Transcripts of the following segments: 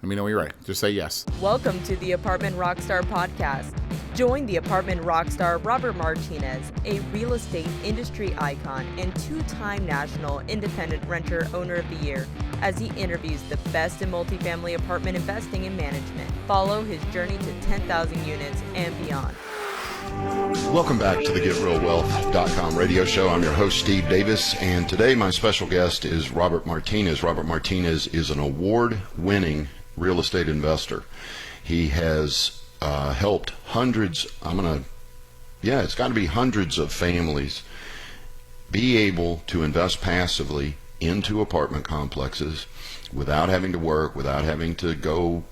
Let me know when you're ready. Just say yes. Welcome to the Apartment Rockstar podcast. Join the Apartment Rockstar Robert Martinez, a real estate industry icon and two-time National Independent Renter Owner of the Year, as he interviews the best in multifamily apartment investing and management. Follow his journey to 10,000 units and beyond. Welcome back to the GetRealWealth.com radio show. I'm your host, Steve Davis, and today my special guest is Robert Martinez. Robert Martinez is an award-winning real estate investor. He has helped hundreds, it's got to be hundreds of families be able to invest passively into apartment complexes without having to work, without having to go,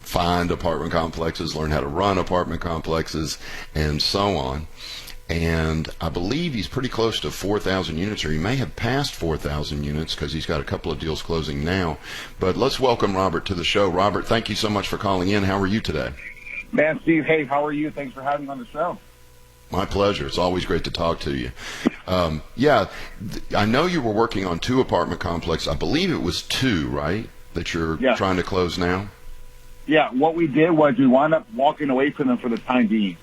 find apartment complexes, learn how to run apartment complexes, and so on. And I believe he's pretty close to 4,000 units, or he may have passed 4,000 units because he's got a couple of deals closing now. But let's welcome Robert to the show. Robert, thank you so much for calling in. How are you today? Man, Steve, hey, how are you? Thanks for having me on the show. My pleasure. It's always great to talk to you. I know you were working on two apartment complexes. I believe it was two, right, that you're trying to close now? Yeah, what we did was we wound up walking away from them for the time being.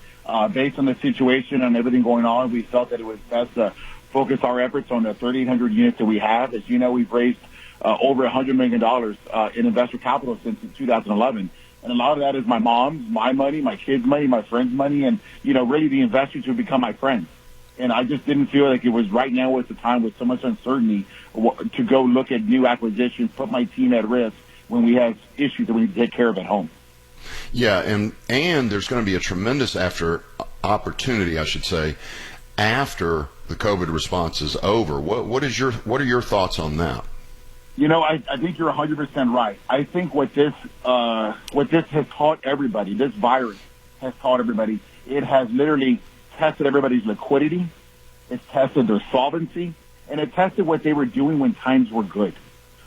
Based on the situation and everything going on, we felt that it was best to focus our efforts on the 3,800 units that we have. As you know, we've raised over $100 million in investor capital since 2011. And a lot of that is my mom's, my money, my kids' money, my friends' money, and, really the investors who become my friends. And I just didn't feel like it was right now was the time with so much uncertainty to go look at new acquisitions, put my team at risk when we have issues that we need to take care of at home. Yeah, and there's going to be a tremendous opportunity, I should say, after the COVID response is over. What are your thoughts on that? I think you're 100% right. I think what this has taught everybody, this virus has taught everybody, it has literally tested everybody's liquidity, it's tested their solvency, and it tested what they were doing when times were good.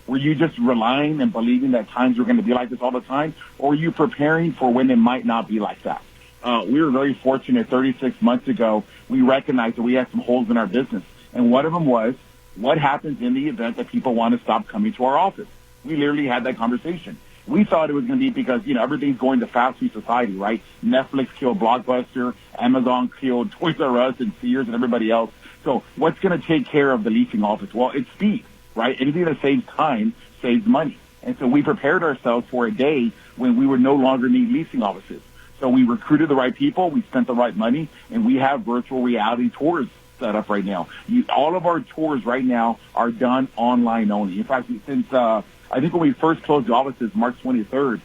Were you just relying and believing that times were going to be like this all the time, or were you preparing for when it might not be like that? We were very fortunate 36 months ago. We recognized that we had some holes in our business, and one of them was, what happens in the event that people want to stop coming to our office? We literally had that conversation. We thought it was going to be because, everything's going to fast food society, right? Netflix killed Blockbuster, Amazon killed Toys R Us and Sears and everybody else. So what's going to take care of the leasing office? Well, it's speed. Right? Anything that saves time saves money. And so we prepared ourselves for a day when we would no longer need leasing offices. So we recruited the right people, we spent the right money, and we have virtual reality tours set up right now. All of our tours right now are done online only. In fact, since I think when we first closed the offices March 23rd,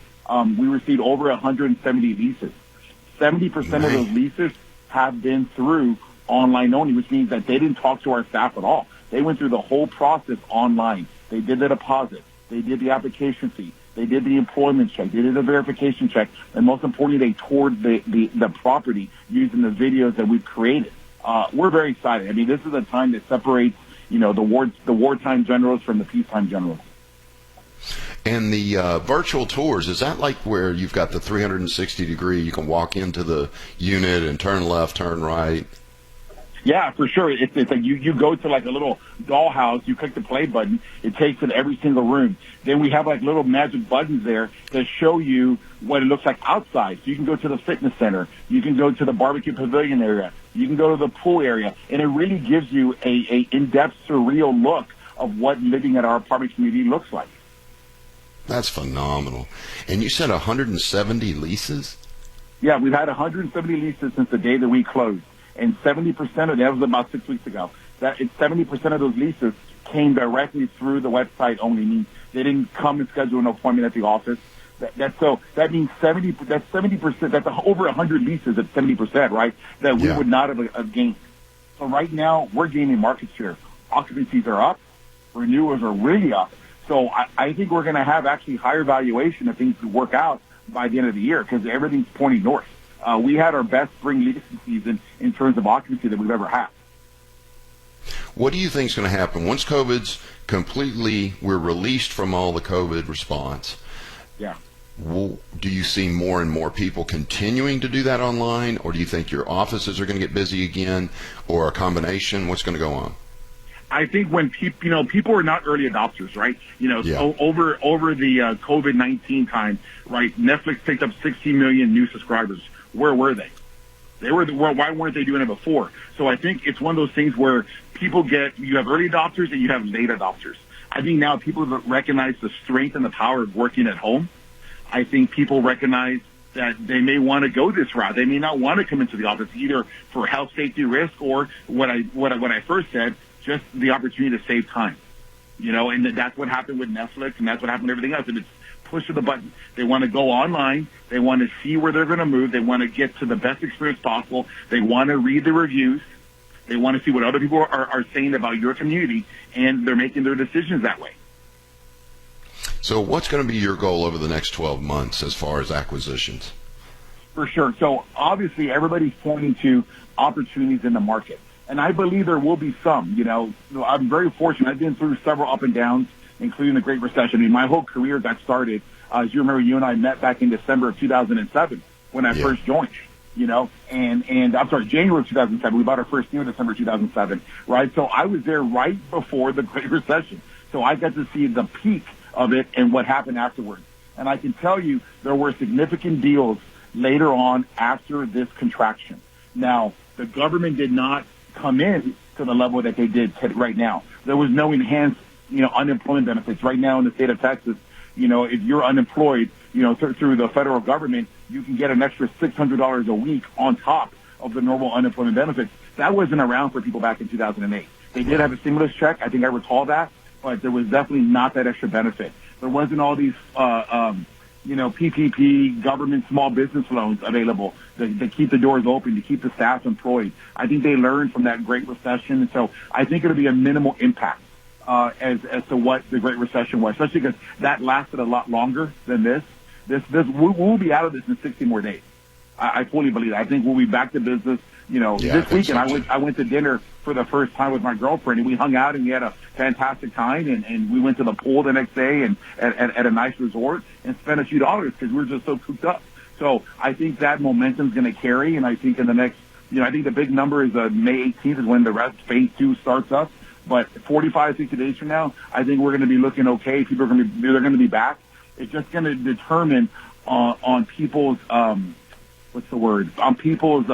we received over 170 leases. 70% of those leases have been through online only, which means that they didn't talk to our staff at all. They went through the whole process online. They did the deposit. They did the application fee. They did the employment check. They did the verification check. And most importantly, they toured the property using the videos that we've created. We're very excited. I mean, this is a time that separates, the wartime generals from the peacetime generals. And the virtual tours, is that like where you've got the 360 degree, you can walk into the unit and turn left, turn right? Yeah, for sure. It's like you go to like a little dollhouse, you click the play button, it takes in every single room. Then we have like little magic buttons there that show you what it looks like outside. So you can go to the fitness center, you can go to the barbecue pavilion area, you can go to the pool area, and it really gives you a in-depth, surreal look of what living at our apartment community looks like. That's phenomenal. And you said 170 leases? Yeah, we've had 170 leases since the day that we closed. And 70% of that was about 6 weeks ago. 70% of those leases came directly through the website only. Means they didn't come and schedule an appointment at the office. That means 70%. That's 70%. That's over 100 leases at 70%, right? That we would not have gained. So right now we're gaining market share. Occupancies are up. Renewals are really up. So I think we're going to have actually higher valuation if things work out by the end of the year because everything's pointing north. We had our best spring leasing season in terms of occupancy that we've ever had. What do you think is going to happen once we're released from all the COVID response? Yeah. Do you see more and more people continuing to do that online, or do you think your offices are going to get busy again, or a combination? What's going to go on? I think when people are not early adopters, right? Yeah. So over the COVID-19 time, right? Netflix picked up 60 million new subscribers. Where were they? Why weren't they doing it before? So I think it's one of those things where you have early adopters and you have late adopters. I think now people recognize the strength and the power of working at home. I think people recognize that they may want to go this route. They may not want to come into the office either for health, safety risk, or what I first said, just the opportunity to save time. And that's what happened with Netflix, and that's what happened with everything else. And it's push of the button. They want to go online. They want to see where they're going to move. They want to get to the best experience possible. They want to read the reviews. They want to see what other people are saying about your community, and they're making their decisions that way. So what's going to be your goal over the next 12 months as far as acquisitions? For sure. So obviously everybody's pointing to opportunities in the market. And I believe there will be some. I'm very fortunate. I've been through several up and downs, including the Great Recession. I mean, my whole career got started, as you remember, you and I met back in December of 2007 when I first joined, and I'm sorry, January of 2007. We bought our first deal in December 2007, right? So I was there right before the Great Recession. So I got to see the peak of it and what happened afterwards. And I can tell you there were significant deals later on after this contraction. Now, the government did not come in to the level that they did right now. There was no enhanced, unemployment benefits. Right now in the state of Texas, if you're unemployed, through the federal government, you can get an extra $600 a week on top of the normal unemployment benefits. That wasn't around for people back in 2008. They did have a stimulus check. I think I recall that, but there was definitely not that extra benefit. There wasn't all these, PPP, government small business loans available to keep the doors open, to keep the staff employed. I think they learned from that Great Recession, and so I think it'll be a minimal impact as to what the Great Recession was, especially because that lasted a lot longer than this. We'll be out of this in 60 more days. I fully believe that. I think we'll be back to business. This weekend I went to dinner for the first time with my girlfriend, and we hung out and we had a fantastic time, and we went to the pool the next day and at a nice resort and spent a few dollars because we were just so cooped up. So I think that momentum's going to carry, and I think in the next, I think the big number is May 18th is when the rest phase 2 starts up. But 45, 60 days from now, I think we're going to be looking okay. People they're going to be back. It's just going to determine on people's on people's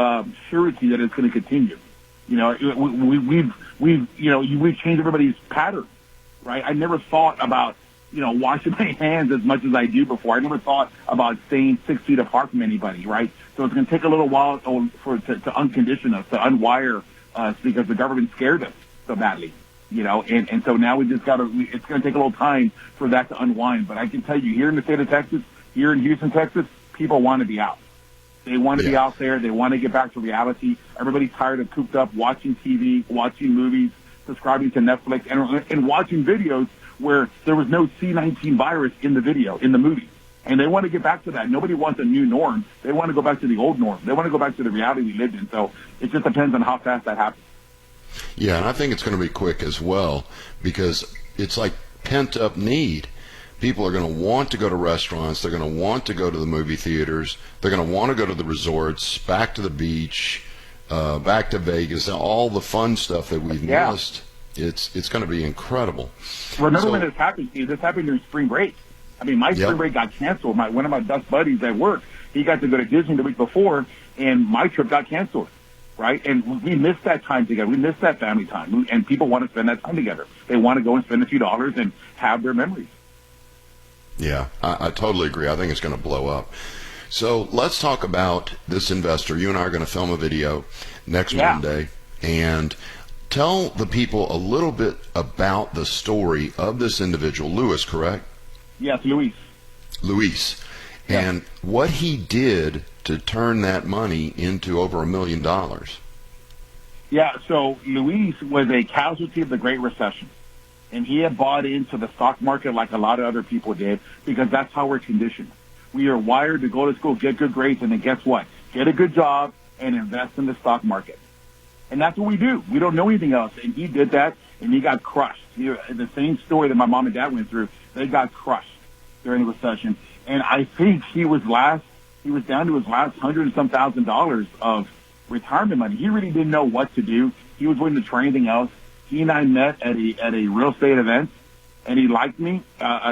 surety that it's going to continue. We've changed everybody's pattern, right? I never thought about washing my hands as much as I do before. I never thought about staying 6 feet apart from anybody, right? So it's going to take a little while to uncondition us, to unwire us, because the government scared us so badly, and so now we just it's going to take a little time for that to unwind. But I can tell you, here in the state of Texas, here in Houston, Texas, people want to be out. They want to be out there. They want to get back to reality. Everybody's tired of cooped up, watching TV, watching movies, subscribing to Netflix, and watching videos where there was no C-19 virus in the movie. And they want to get back to that. Nobody wants a new norm. They want to go back to the old norm. They want to go back to the reality we lived in. So it just depends on how fast that happens. Yeah, and I think it's going to be quick as well, because it's like pent-up need. People are going to want to go to restaurants. They're going to want to go to the movie theaters. They're going to want to go to the resorts, back to the beach, back to Vegas, all the fun stuff that we've missed. It's going to be incredible. Remember when this happened, Steve? This happened during spring break. I mean, my spring break got canceled. One of my best buddies at work, he got to go to Disney the week before, and my trip got canceled, right? And we missed that time together. We missed that family time. And people want to spend that time together. They want to go and spend a few dollars and have their memories. Yeah, I totally agree. I think it's going to blow up. So let's talk about this investor. You and I are going to film a video next Monday and tell the people a little bit about the story of this individual, Louis, correct? Yes, Louis. And what he did to turn that money into over $1 million. Yeah, so Louis was a casualty of the Great Recession. And he had bought into the stock market like a lot of other people did, because that's how we're conditioned. We are wired to go to school, get good grades, and then guess what? Get a good job and invest in the stock market. And that's what we do. We don't know anything else. And he did that, and he got crushed. The same story that my mom and dad went through, they got crushed during the recession. And I think he was down to his last $100 and some thousand of retirement money. He really didn't know what to do. He was willing to try anything else. He and I met at a real estate event, and he liked me.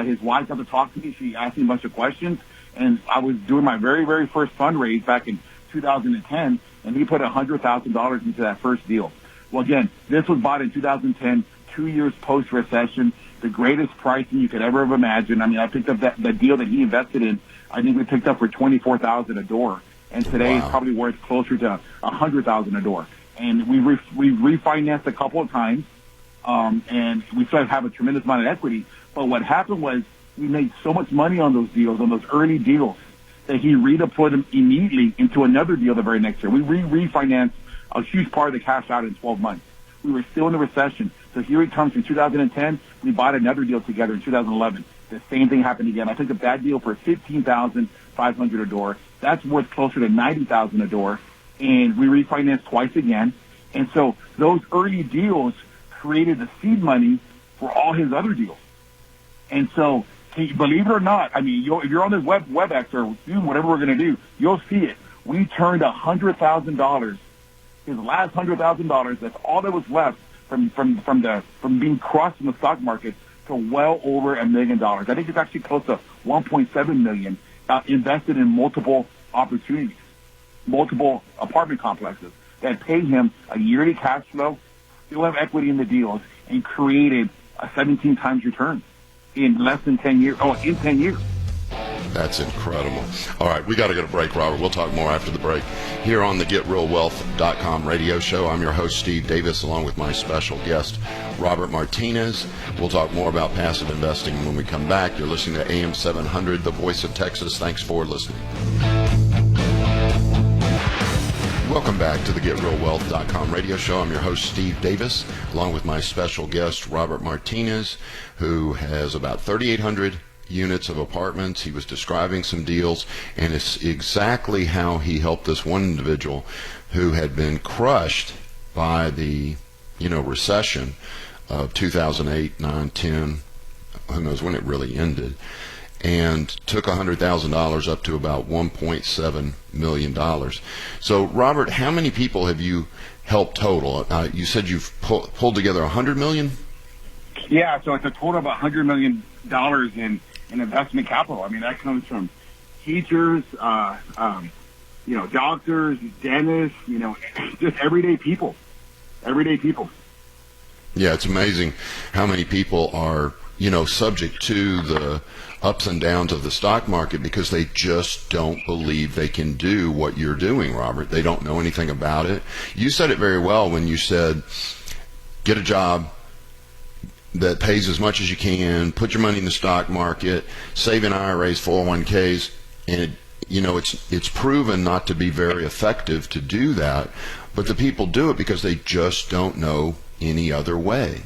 His wife got to talk to me. She asked me a bunch of questions, and I was doing my very, very first fundraise back in 2010, and he put $100,000 into that first deal. Well, again, this was bought in 2010, 2 years post-recession, the greatest pricing you could ever have imagined. I mean, I picked up the deal that he invested in. I think we picked up for $24,000 a door, and today it's probably worth closer to $100,000 a door. And we refinanced a couple of times, and we still have a tremendous amount of equity. But what happened was we made so much money on those deals, on those early deals, that he redeployed them immediately into another deal the very next year. We refinanced a huge part of the cash out in 12 months. We were still in the recession. So here he comes in 2010. We bought another deal together in 2011. The same thing happened again. I picked up that deal for $15,500 a door. That's worth closer to $90,000 a door. And we refinanced twice again. And so those early deals created the seed money for all his other deals. And so, believe it or not, I mean, if you're on this WebEx or Zoom, whatever we're going to do, you'll see it. We turned $100,000, his last $100,000. That's all that was left from being crushed in the stock market to well over $1 million. I think it's actually close to $1.7 million invested in multiple opportunities, multiple apartment complexes that pay him a yearly cash flow, still have equity in the deals, and created a 17 times return in less than 10 years. Oh, in 10 years. That's incredible. All right, we got to get a break, Robert. We'll talk more after the break here on the GetRealWealth.com radio show. I'm your host, Steve Davis, along with my special guest, Robert Martinez. We'll talk more about passive investing when we come back. You're listening to AM 700, the voice of Texas. Thanks for listening. Welcome back to the GetRealWealth.com radio show. I'm your host, Steve Davis, along with my special guest, Robert Martinez, who has about 3,800 units of apartments. He was describing some deals, and it's exactly how he helped this one individual who had been crushed by the recession of 2008, 9, 10, who knows when it really ended, and took $100,000 up to about $1.7 million. So, Robert, how many people have you helped total? You said you've pulled together $100 million? Yeah, so it's a total of $100 million in investment capital. I mean, that comes from teachers, doctors, dentists, just everyday people. Yeah, it's amazing how many people are, subject to the ups and downs of the stock market because they just don't believe they can do what you're doing, Robert. They don't know anything about it. You said it very well when you said, get a job that pays as much as you can, put your money in the stock market, save in IRAs, 401ks, and it's proven not to be very effective to do that, but the people do it because they just don't know any other way.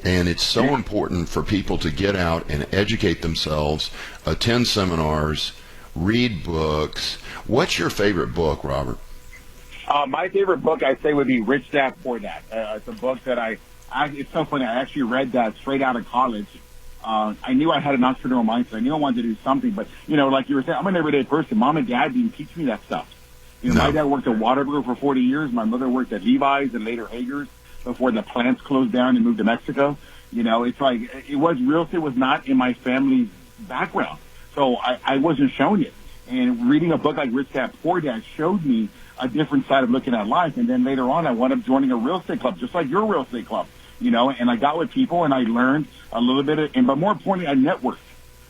And it's so important for people to get out and educate themselves, attend seminars, read books. What's your favorite book, Robert? My favorite book, I'd say, would be Rich Dad Poor Dad. It's a book that it's so funny. I actually read that straight out of college. I knew I had an entrepreneurial mindset. I knew I wanted to do something, but like you were saying, I'm an everyday person. Mom and Dad didn't teach me that stuff. My dad worked at Whataburger for 40 years. My mother worked at Levi's and later Hager's before the plants closed down and moved to Mexico. It's like real estate was not in my family's background, so I wasn't shown it. And reading a book like Rich Dad Poor Dad showed me a different side of looking at life. And then later on, I wound up joining a real estate club, just like your real estate club. And I got with people and I learned a little bit but more importantly, I networked.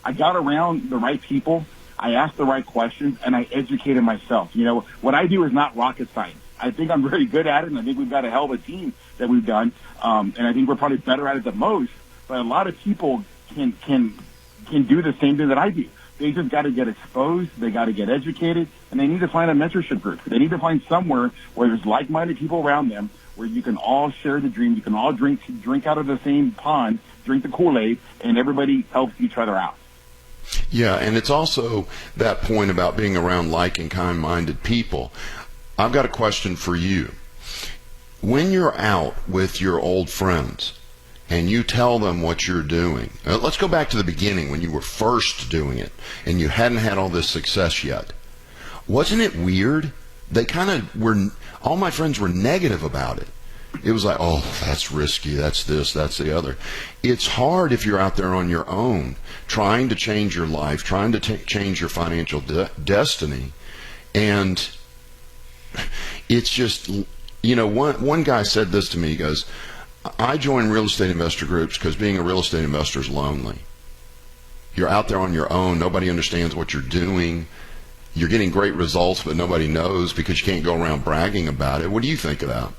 I got around the right people. I asked the right questions and I educated myself. What I do is not rocket science. I think I'm very good at it, and I think we've got a hell of a team that we've done. And I think we're probably better at it than most. But a lot of people can do the same thing that I do. They just got to get exposed. They got to get educated, and they need to find a mentorship group. They need to find somewhere where there's like-minded people around them, where you can all share the dream. You can all drink out of the same pond, drink the Kool-Aid, and everybody helps each other out. Yeah, and it's also that point about being around like and kind-minded people. I've got a question for you. When you're out with your old friends and you tell them what you're doing, let's go back to the beginning when you were first doing it and you hadn't had all this success yet. Wasn't it weird? They kind of were, all my friends were negative about it. It was like, oh, that's risky. That's this, that's the other. It's hard if you're out there on your own, trying to change your life, trying to change your financial destiny. And it's just, one guy said this to me. He goes, I join real estate investor groups because being a real estate investor is lonely. You're out there on your own. Nobody understands what you're doing. You're getting great results, but nobody knows because you can't go around bragging about it. What do you think of that?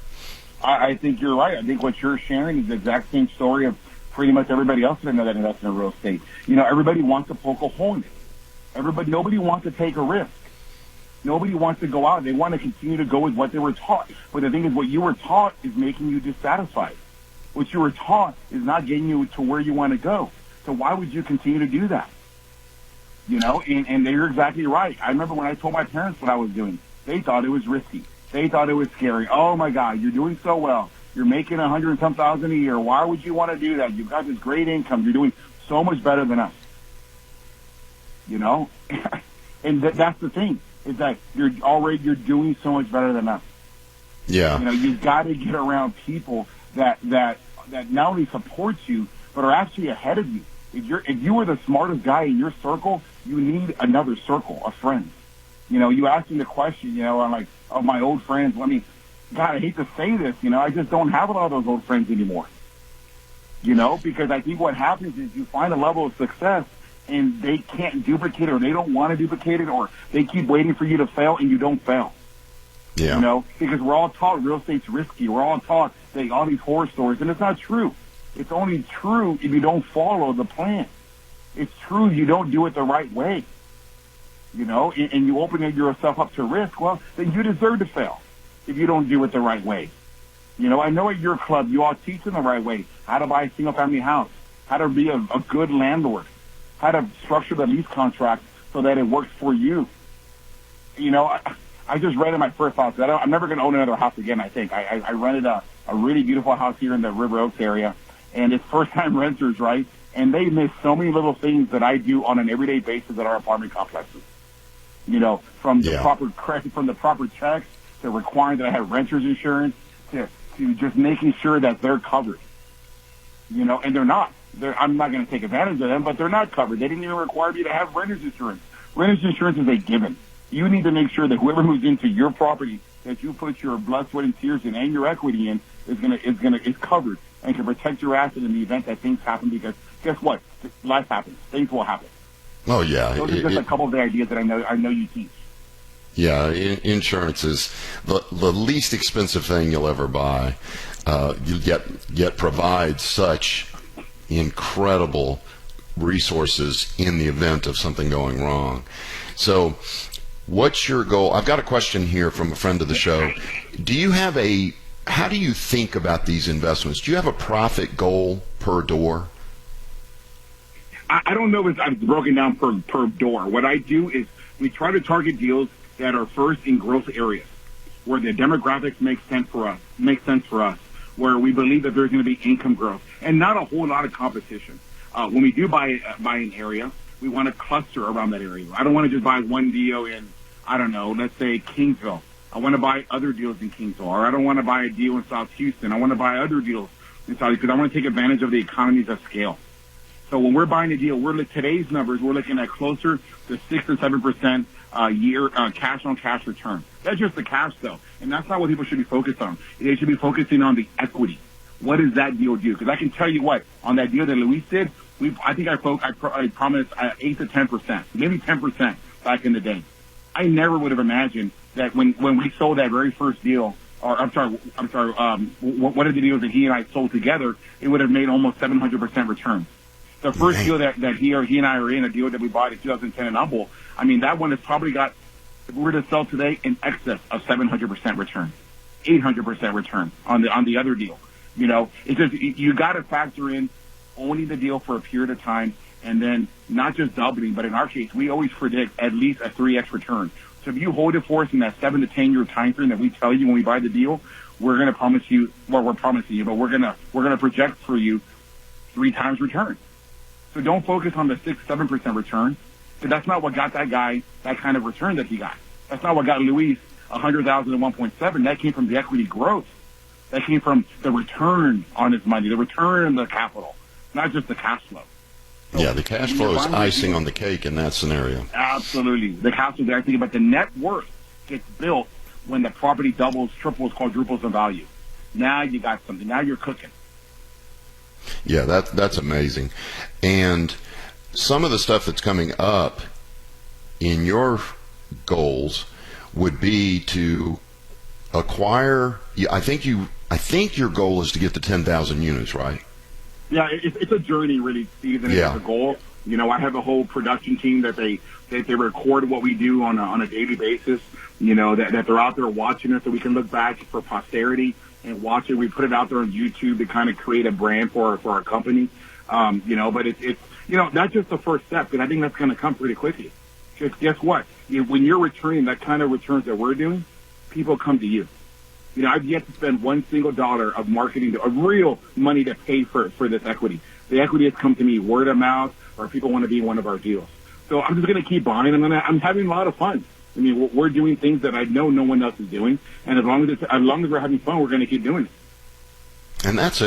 I think you're right. I think what you're sharing is the exact same story of pretty much everybody else that invests in real estate. Everybody wants to poke a hole in it. Nobody wants to take a risk. Nobody wants to go out. They want to continue to go with what they were taught. But the thing is, what you were taught is making you dissatisfied. What you were taught is not getting you to where you want to go. So why would you continue to do that? And you're exactly right. I remember when I told my parents what I was doing, they thought it was risky. They thought it was scary. Oh my God, you're doing so well. You're making $100 and some thousand a year. Why would you want to do that? You've got this great income. You're doing so much better than us. And that's the thing, is that you're doing so much better than us. Yeah. You've got to get around people that not only support you, but are actually ahead of you. If you were the smartest guy in your circle, you need another circle of friends. You asked me the question, I'm like, of my old friends. God, I hate to say this, I just don't have a lot of those old friends anymore. Because I think what happens is you find a level of success and they can't duplicate it, or they don't want to duplicate it, or they keep waiting for you to fail and you don't fail. Yeah. Because we're all taught real estate's risky. We're all taught all these horror stories, and it's not true. It's only true if you don't follow the plan. It's true if you don't do it the right way. And you open yourself up to risk, well, then you deserve to fail if you don't do it the right way. I know at your club you all teach in the right way how to buy a single-family house, how to be a good landlord, how to structure the lease contract so that it works for you. I just rented my first house. I'm never going to own another house again, I think. I rented a really beautiful house here in the River Oaks area, and it's first-time renters, right? And they miss so many little things that I do on an everyday basis at our apartment complexes. From the proper credit, from the proper checks, to requiring that I have renter's insurance, to just making sure that they're covered. And they're not. I'm not going to take advantage of them, but they're not covered. They didn't even require me to have renter's insurance. Renter's insurance is a given. You need to make sure that whoever moves into your property that you put your blood, sweat, and tears in and your equity in is covered and can protect your asset in the event that things happen. Because guess what? Life happens. Things will happen. Oh yeah. Those are just a couple of the ideas that I know you teach. Yeah, insurance is the least expensive thing you'll ever buy. You yet provides such incredible resources in the event of something going wrong. So, what's your goal? I've got a question here from a friend of the show. How do you think about these investments? Do you have a profit goal per door? I don't know if it's broken down per door. What I do is we try to target deals that are first in growth areas, where the demographics make sense for us, where we believe that there's going to be income growth and not a whole lot of competition. When we do buy an area, we want to cluster around that area. I don't want to just buy one deal in, I don't know, let's say Kingsville. I want to buy other deals in Kingsville, or I don't want to buy a deal in South Houston. I want to buy other deals in South, because I want to take advantage of the economies of scale. So when we're buying a deal, today's numbers, we're looking at closer to 6 or 7% year cash on cash return. That's just the cash, though, and that's not what people should be focused on. They should be focusing on the equity. What does that deal do? Because I can tell you what, on that deal that Louies did, I think I promised 8 to 10%, maybe 10% back in the day. I never would have imagined that when we sold that very first deal, one of the deals that he and I sold together, it would have made almost 700% return. The first deal that he and I are in, a deal that we bought in 2010 in Humble, I mean, that one has probably got, if we were to sell today, in excess of 700% return, 800% return on the other deal. It's just, you got to factor in owning the deal for a period of time, and then not just doubling, but in our case, we always predict at least a 3x return. So if you hold it for us in that 7 to 10 year time frame that we tell you when we buy the deal, we're going to promise you, well, we're promising you, but we're going to project for you 3 times return. So don't focus on the 6-7% return, because that's not what got that guy that kind of return that he got. That's not what got Louies $100,000 at 1.7. That came from the equity growth. That came from the return on his money, the return on the capital, not just the cash flow. So yeah, the cash flow is icing on the cake in that scenario. Absolutely. The cash flow, I think about the net worth gets built when the property doubles, triples, quadruples in value. Now you got something. Now you're cooking. Yeah, that's amazing. And some of the stuff that's coming up in your goals would be to acquire. I think your goal is to get to 10,000 units, right? Yeah, it's a journey, really, Steve, and yeah. It's a goal. You know, I have a whole production team that they record what we do on a daily basis. You know, that they're out there watching us, so we can look back for posterity and watch it. We put it out there on YouTube to kind of create a brand for our company. You know, but it's you know, that's just the first step, and I think that's going to come pretty quickly. Because guess what? When you're returning that kind of returns that we're doing, people come to you. You know, I've yet to spend one single dollar of marketing, of real money to pay for this equity. The equity has come to me word of mouth, or people want to be in one of our deals. So I'm just going to keep buying, and I'm having a lot of fun. I mean, we're doing things that I know no one else is doing, and as long as we're having fun, we're going to keep doing it. And that's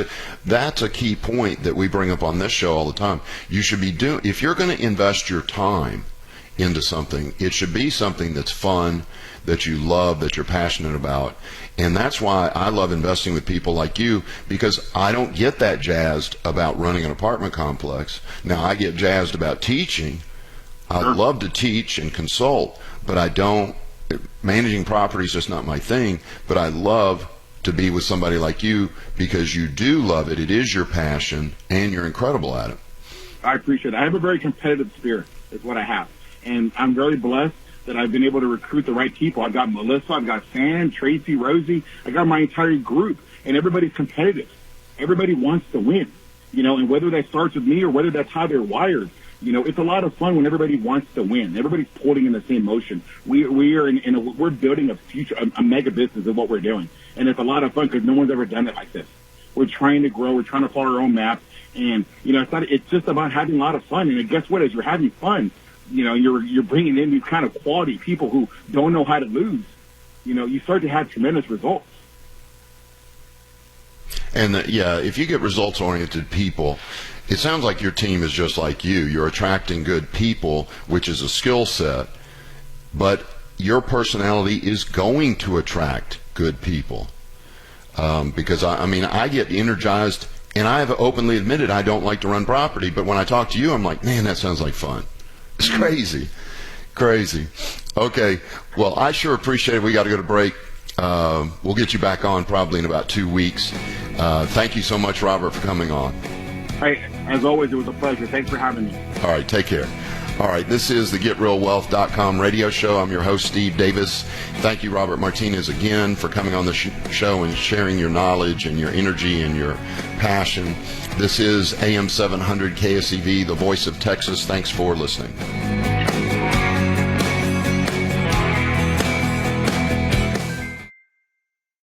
a key point that we bring up on this show all the time. You should be if you're going to invest your time into something, it should be something that's fun, that you love, that you're passionate about. And that's why I love investing with people like you, because I don't get that jazzed about running an apartment complex. Now, I get jazzed about teaching. I love to teach and consult, but I don't. Managing property is just not my thing, but I love to be with somebody like you because you do love it. It is your passion, and you're incredible at it. I appreciate it. I have a very competitive spirit, is what I have. And I'm very blessed that I've been able to recruit the right people. I've got Melissa, I've got Sam, Tracy, Rosie. I got my entire group, and everybody's competitive. Everybody wants to win, you know, and whether that starts with me or whether that's how they're wired, you know, it's a lot of fun when everybody wants to win. Everybody's pulling in the same motion. We're building a future, a mega business of what we're doing. And it's a lot of fun because no one's ever done it like this. We're trying to grow. We're trying to follow our own map. And, you know, it's just about having a lot of fun. And guess what? As you're having fun, you know, you're bringing in these kind of quality people who don't know how to lose. You know, you start to have tremendous results. And if you get results-oriented people, it sounds like your team is just like you. You're attracting good people, which is a skill set, but your personality is going to attract good people. Because, I mean, I get energized, and I have openly admitted I don't like to run property, but when I talk to you, I'm like, man, that sounds like fun. It's crazy. Okay, well, I sure appreciate it. We got to go to break. We'll get you back on probably in about 2 weeks. Thank you so much, Robert, for coming on. Hey, as always, it was a pleasure. Thanks for having me. All right, take care. All right, this is the GetRealWealth.com radio show. I'm your host, Steve Davis. Thank you, Robert Martinez, again for coming on the show and sharing your knowledge and your energy and your passion. This is AM 700 KSEV, the voice of Texas. Thanks for listening.